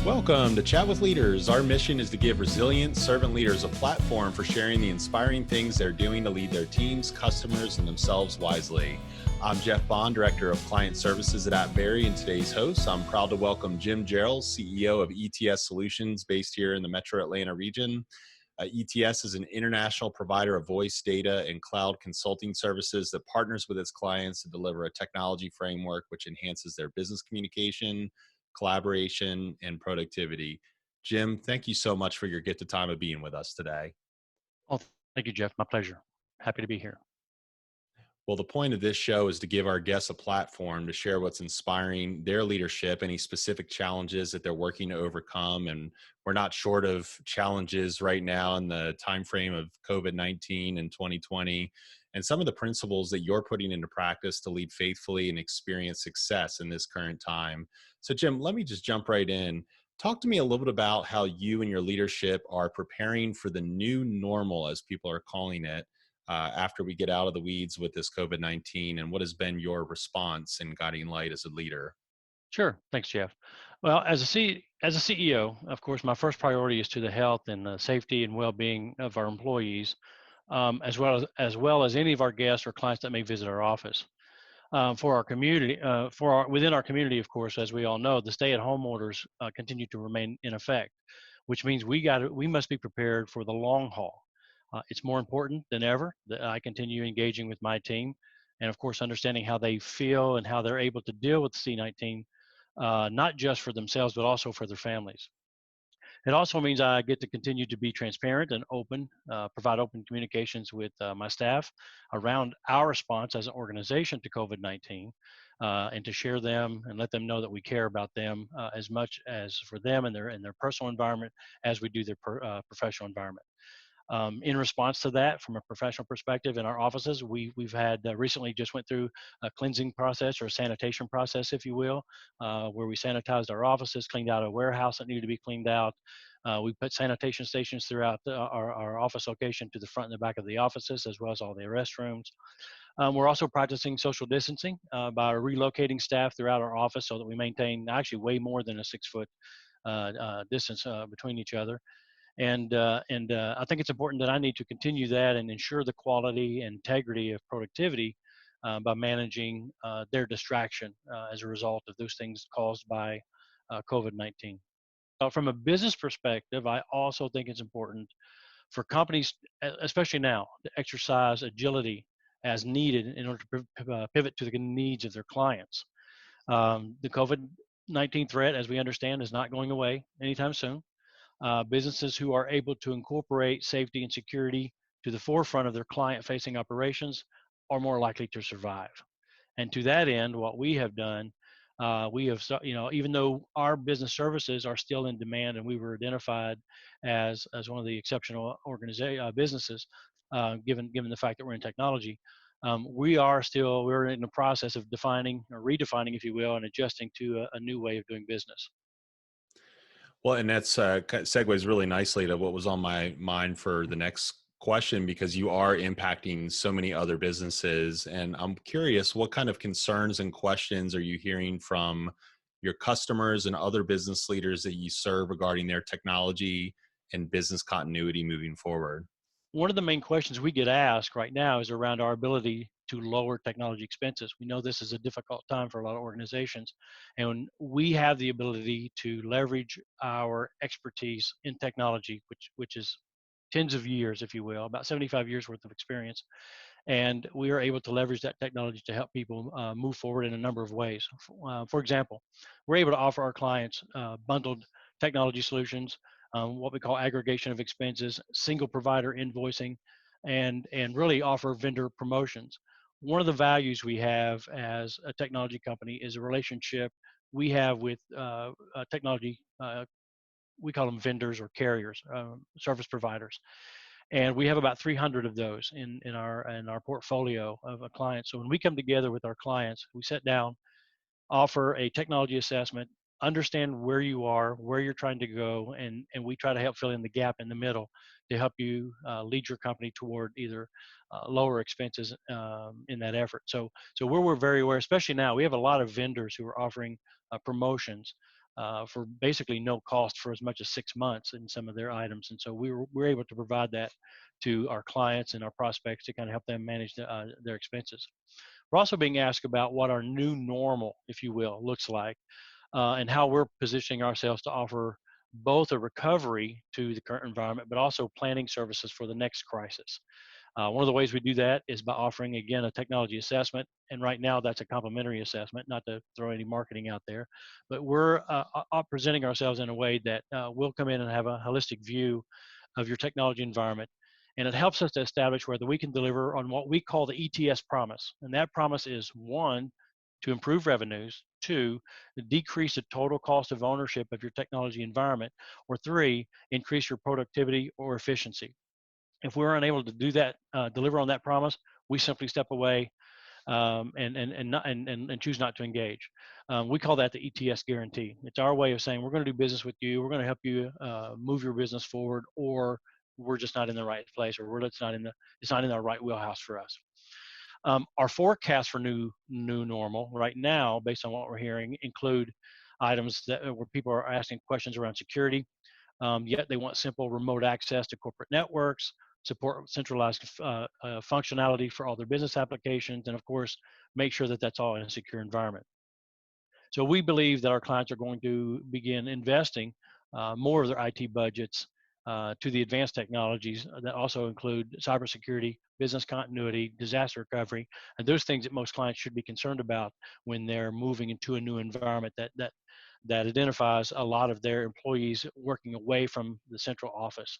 Welcome to Chat with Leaders. Our mission is to give resilient servant leaders a platform for sharing the inspiring things they're doing to lead their teams, customers, and themselves wisely. I'm Jeff Bond, Director of Client Services at Xperience, and today's host. I'm proud to welcome Jim Jarrells, CEO of ETS Solutions, based here in the Metro Atlanta region. ETS is an international provider of voice, data, and cloud consulting services that partners with its clients to deliver a technology framework which enhances their business communication, collaboration, and productivity. Jim, thank you so much for your gift of time of being with us today. Oh, thank you, Jeff. My pleasure. Happy to be here. Well, the point of this show is to give our guests a platform to share what's inspiring their leadership, any specific challenges that they're working to overcome. And we're not short of challenges right now in the time frame of COVID-19 and 2020, and some of the principles that you're putting into practice to lead faithfully and experience success in this current time. So, Jim, let me just jump right in. Talk to me a little bit about how you and your leadership are preparing for the new normal, as people are calling it, after we get out of the weeds with this COVID-19, and what has been your response in guiding light as a leader? Sure. Thanks, Jeff. Well, as a CEO, of course, my first priority is to the health and the safety and well-being of our employees, as well as any of our guests or clients that may visit our office. For our community, within our community, of course, as we all know, the stay-at-home orders continue to remain in effect, which means we must be prepared for the long haul. It's more important than ever that I continue engaging with my team, and of course, understanding how they feel and how they're able to deal with C-19, not just for themselves but also for their families. It also means I get to continue to be transparent and open, provide open communications with my staff around our response as an organization to COVID-19, and to share them and let them know that we care about them as much as for them and their personal environment as we do their professional environment. In response to that, from a professional perspective, in our offices, we've had recently just went through a cleansing process or a sanitation process, if you will, where we sanitized our offices, cleaned out a warehouse that needed to be cleaned out. We put sanitation stations throughout our office location to the front and the back of the offices, as well as all the restrooms. We're also practicing social distancing by relocating staff throughout our office so that we maintain actually way more than a 6 foot distance between each other. And I think it's important that I need to continue that and ensure the quality and integrity of productivity by managing their distraction as a result of those things caused by COVID-19. From a business perspective, I also think it's important for companies, especially now, to exercise agility as needed in order to pivot to the needs of their clients. The COVID-19 threat, as we understand, is not going away anytime soon. Businesses who are able to incorporate safety and security to the forefront of their client-facing operations are more likely to survive. And to that end, what we have done, even though our business services are still in demand and we were identified as one of the exceptional businesses, given the fact that we're in technology, we're in the process of defining or redefining, if you will, and adjusting to a new way of doing business. Well, and that's segues really nicely to what was on my mind for the next question, because you are impacting so many other businesses. And I'm curious, what kind of concerns and questions are you hearing from your customers and other business leaders that you serve regarding their technology and business continuity moving forward? One of the main questions we get asked right now is around our ability to lower technology expenses. We know this is a difficult time for a lot of organizations, and we have the ability to leverage our expertise in technology, which is tens of years, if you will, about 75 years worth of experience. And we are able to leverage that technology to help people move forward in a number of ways. For example, we're able to offer our clients bundled technology solutions, what we call aggregation of expenses, single provider invoicing, and really offer vendor promotions. One of the values we have as a technology company is a relationship we have with technology. We call them vendors or carriers, service providers, and we have about 300 of those in our portfolio of clients. So when we come together with our clients, we sit down, offer a technology assessment, understand where you are, where you're trying to go, and we try to help fill in the gap in the middle to help you lead your company toward either lower expenses in that effort. So we're very aware, especially now, we have a lot of vendors who are offering promotions for basically no cost for as much as 6 months in some of their items. And so we're able to provide that to our clients and our prospects to kind of help them manage their expenses. We're also being asked about what our new normal, if you will, looks like, and how we're positioning ourselves to offer both a recovery to the current environment, but also planning services for the next crisis. One of the ways we do that is by offering, again, a technology assessment. And right now, that's a complimentary assessment, not to throw any marketing out there. But we're presenting ourselves in a way that we'll come in and have a holistic view of your technology environment. And it helps us to establish whether we can deliver on what we call the ETS promise. And that promise is one, to improve revenues, two, to decrease the total cost of ownership of your technology environment, or three, increase your productivity or efficiency. If we're unable to do that, deliver on that promise, we simply step away and choose not to engage. We call that the ETS guarantee. It's our way of saying we're going to do business with you, we're going to help you move your business forward, or we're just not in the right place, or it's not in our right wheelhouse for us. Our forecast for new normal right now, based on what we're hearing, include items where people are asking questions around security. Yet they want simple remote access to corporate networks, support centralized functionality for all their business applications, and of course, make sure that that's all in a secure environment. So we believe that our clients are going to begin investing more of their IT budgets to the advanced technologies that also include cybersecurity, business continuity, disaster recovery, and those things that most clients should be concerned about when they're moving into a new environment that identifies a lot of their employees working away from the central office.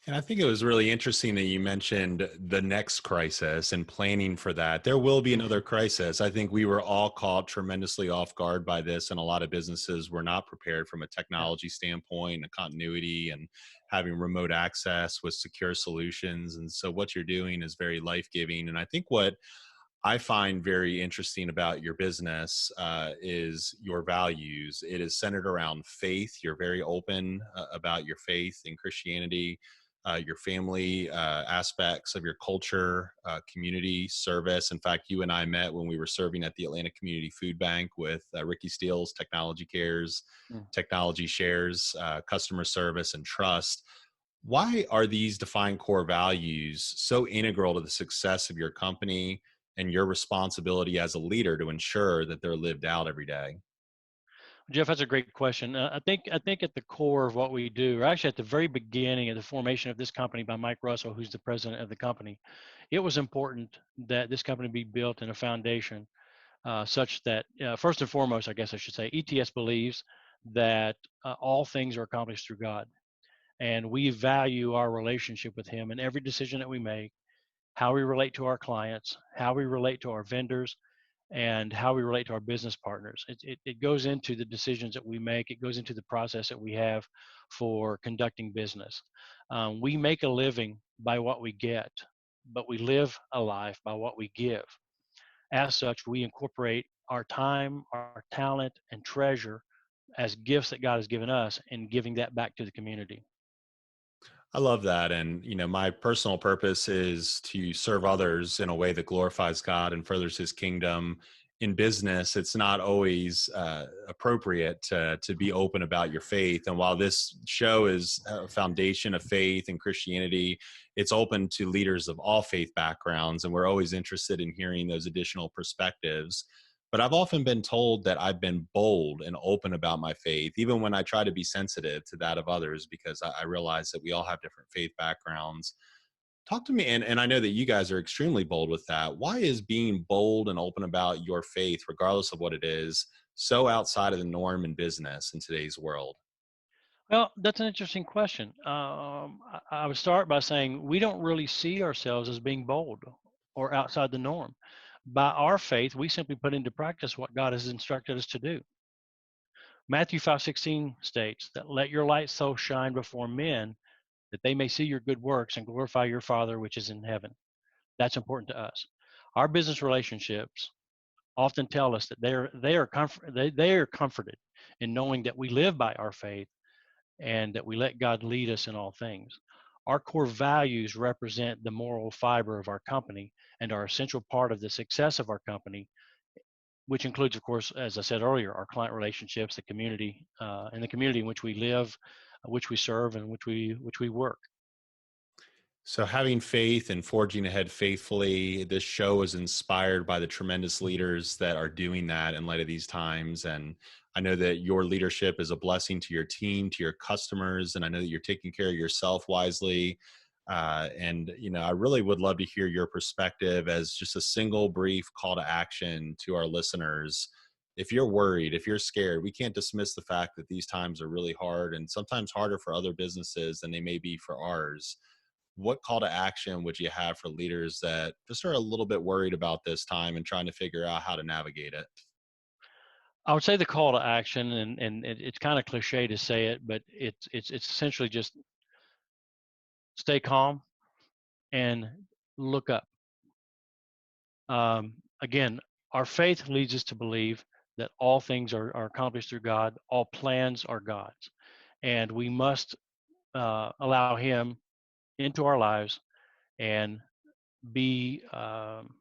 And I think it was really interesting that you mentioned the next crisis and planning for that. There will be another crisis. I think we were all caught tremendously off guard by this, and a lot of businesses were not prepared from a Yeah. technology standpoint, a continuity, and having remote access with secure solutions. And so, what you're doing is very life giving. And I think what I find very interesting about your business is your values. It is centered around faith. You're very open about your faith in Christianity, your family aspects of your culture, community service. In fact, you and I met when we were serving at the Atlanta Community Food Bank with Ricky Steele's Technology Cares, Mm. Technology Shares, customer service, and trust. Why are these defined core values so integral to the success of your company and your responsibility as a leader to ensure that they're lived out every day? Jeff, that's a great question. I think at the core of what we do, or actually at the very beginning of the formation of this company by Mike Russell, who's the president of the company, it was important that this company be built in a foundation such that, first and foremost, I guess I should say, ETS believes that all things are accomplished through God, and we value our relationship with Him in every decision that we make, how we relate to our clients, how we relate to our vendors, and how we relate to our business partners. It goes into the decisions that we make. It goes into the process that we have for conducting business. We make a living by what we get, but we live a life by what we give. As such, we incorporate our time, our talent, and treasure as gifts that God has given us and giving that back to the community. I love that. And, my personal purpose is to serve others in a way that glorifies God and furthers his kingdom. In business, it's not always appropriate to be open about your faith. And while this show is a foundation of faith and Christianity, it's open to leaders of all faith backgrounds. And we're always interested in hearing those additional perspectives. But I've often been told that I've been bold and open about my faith, even when I try to be sensitive to that of others, because I realize that we all have different faith backgrounds. Talk to me, and I know that you guys are extremely bold with that. Why is being bold and open about your faith, regardless of what it is, so outside of the norm in business in today's world? Well, that's an interesting question. I would start by saying we don't really see ourselves as being bold or outside the norm. By our faith, we simply put into practice what God has instructed us to do. Matthew 5:16 states that let your light so shine before men that they may see your good works and glorify your Father which is in heaven. That's important to us. Our business relationships often tell us that they are comforted in knowing that we live by our faith and that we let God lead us in all things. Our core values represent the moral fiber of our company and are essential part of the success of our company. which includes, of course, as I said earlier, our client relationships, the community, and the community in which we live, which we serve, and which we work. So, having faith and forging ahead faithfully, this show is inspired by the tremendous leaders that are doing that in light of these times. And I know that your leadership is a blessing to your team, to your customers, and I know that you're taking care of yourself wisely. I really would love to hear your perspective as just a single brief call to action to our listeners. If you're worried, if you're scared, we can't dismiss the fact that these times are really hard and sometimes harder for other businesses than they may be for ours. What call to action would you have for leaders that just are a little bit worried about this time and trying to figure out how to navigate it? I would say the call to action, and it's kind of cliche to say it, but it's essentially just stay calm and look up. Again, our faith leads us to believe that all things are accomplished through God. All plans are God's, and we must allow Him into our lives and be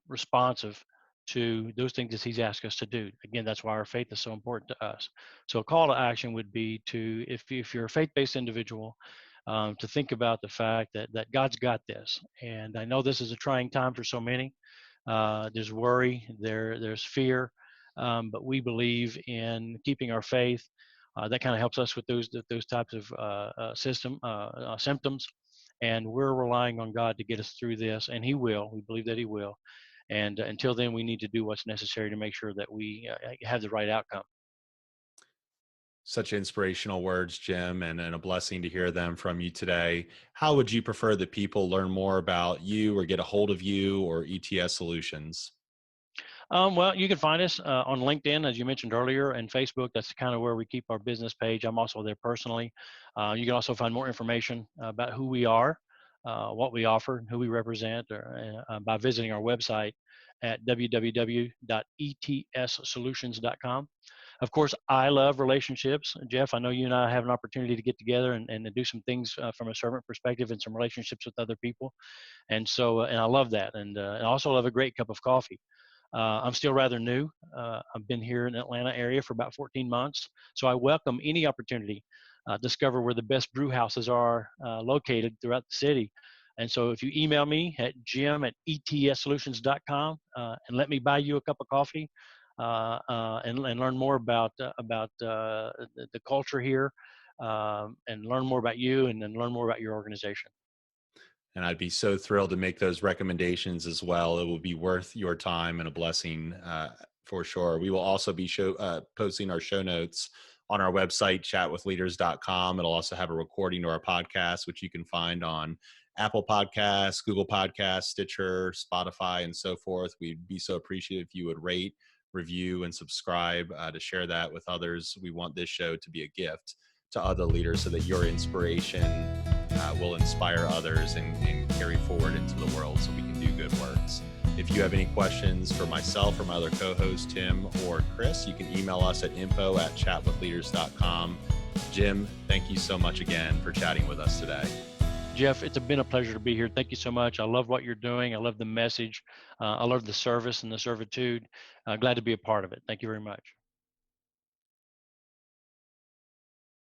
responsive to those things that He's asked us to do. Again, that's why our faith is so important to us. So a call to action would be to, if you're a faith-based individual, to think about the fact that God's got this. And I know this is a trying time for so many. There's worry, there's fear, but we believe in keeping our faith. That kind of helps us with those types of symptoms, and we're relying on God to get us through this, and He will. We believe that He will. And until then, we need to do what's necessary to make sure that we have the right outcome. Such inspirational words, Jim, and a blessing to hear them from you today. How would you prefer that people learn more about you or get a hold of you or ETS Solutions? Well, you can find us on LinkedIn, as you mentioned earlier, and Facebook. That's kind of where we keep our business page. I'm also there personally. You can also find more information about who we are, what we offer, and who we represent, by visiting our website at www.etssolutions.com. Of course, I love relationships. Jeff, I know you and I have an opportunity to get together and to do some things from a servant perspective and some relationships with other people. And so, and I love that. And I also love a great cup of coffee. I'm still rather new. I've been here in the Atlanta area for about 14 months. So I welcome any opportunity, discover where the best brew houses are located throughout the city. And so if you email me at jim@etssolutions.com and let me buy you a cup of coffee and learn more about the culture here and learn more about you and then learn more about your organization. And I'd be so thrilled to make those recommendations as well. It will be worth your time and a blessing for sure. We will also be posting our show notes on our website, chatwithleaders.com. It'll also have a recording to our podcast, which you can find on Apple Podcasts, Google Podcasts, Stitcher, Spotify, and so forth. We'd be so appreciative if you would rate, review, and subscribe to share that with others. We want this show to be a gift to other leaders so that your inspiration will inspire others and carry forward into the world so we can do good works. If you have any questions for myself or my other co-host, Tim or Chris, you can email us at info@chatwithleaders.com. Jim, thank you so much again for chatting with us today. Jeff, it's been a pleasure to be here. Thank you so much. I love what you're doing. I love the message. I love the service and the servitude. Glad to be a part of it. Thank you very much.